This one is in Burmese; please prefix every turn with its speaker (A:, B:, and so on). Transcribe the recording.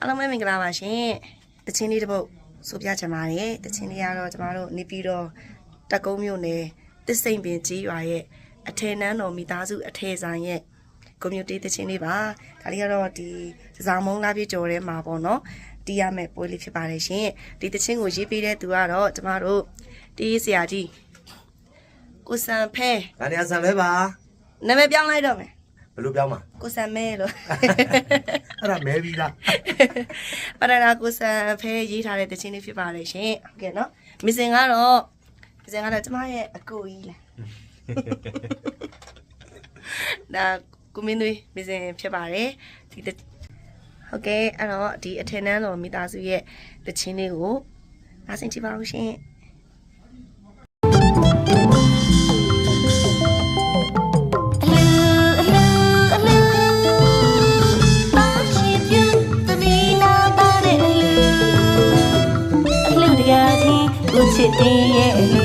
A: အားလုံးပဲမင်္ဂလာပါရှင်တချင်းလေးတစ်ပုတ်ဆိုပြချင်ပါတယ်တချင်းလေးကတော့ကျမတို့နေပြီးတော့တက်ကုန်းမြို့နယ်တစ်စိမ်ပင်ကြီးရွာရဲ့အထည်နန်းတော်မိသားစုအထည်ဆိုင်ရဲ့ကွန်မြူနတီတချင်းလေးပါဒါလေးကတော့ဒီစစောင်းမုံလာပြကြော်ထဲမှာပေါ့နော်တီးရမယ်ပွဲလေးဖြစ်ပါတယ်ရှင်ဒီတချင်းကိုရေးပေးတဲ့သူကတော့ကျမတို့တီးဆရာကြီးကိုစံဖဲ
B: ဒါနေရာဆန်ပဲပါ
A: နာမည်ပြောင်းလိုက်တော့မယ်
B: ဘယ်လိုပြောင်းမှာ
A: ကိုစံမဲလို့
B: အဲ့ဒါမဲပြီးလား
A: ပရနာကိုစံဖဲရေးထားတဲ့တခြင်းလေးဖြစ်ပါတယ်ရှင်ဟုတ်ကဲ့နော်မစ်စင်ကတော့ကျမရဲ့အကိုကြီးလားဒါကိုမင်းသွေးမစ်စင်ဖြစ်ပါတယ်ဒီဟုတ်ကဲ့အဲ့တော့ဒီအထင်တန်းတော်မိသားစုရဲ့တခြင်းလေးကိုနားဆင်ကြည့်ပါဦးရှင်
C: ချစ်တဲ့ရဲ့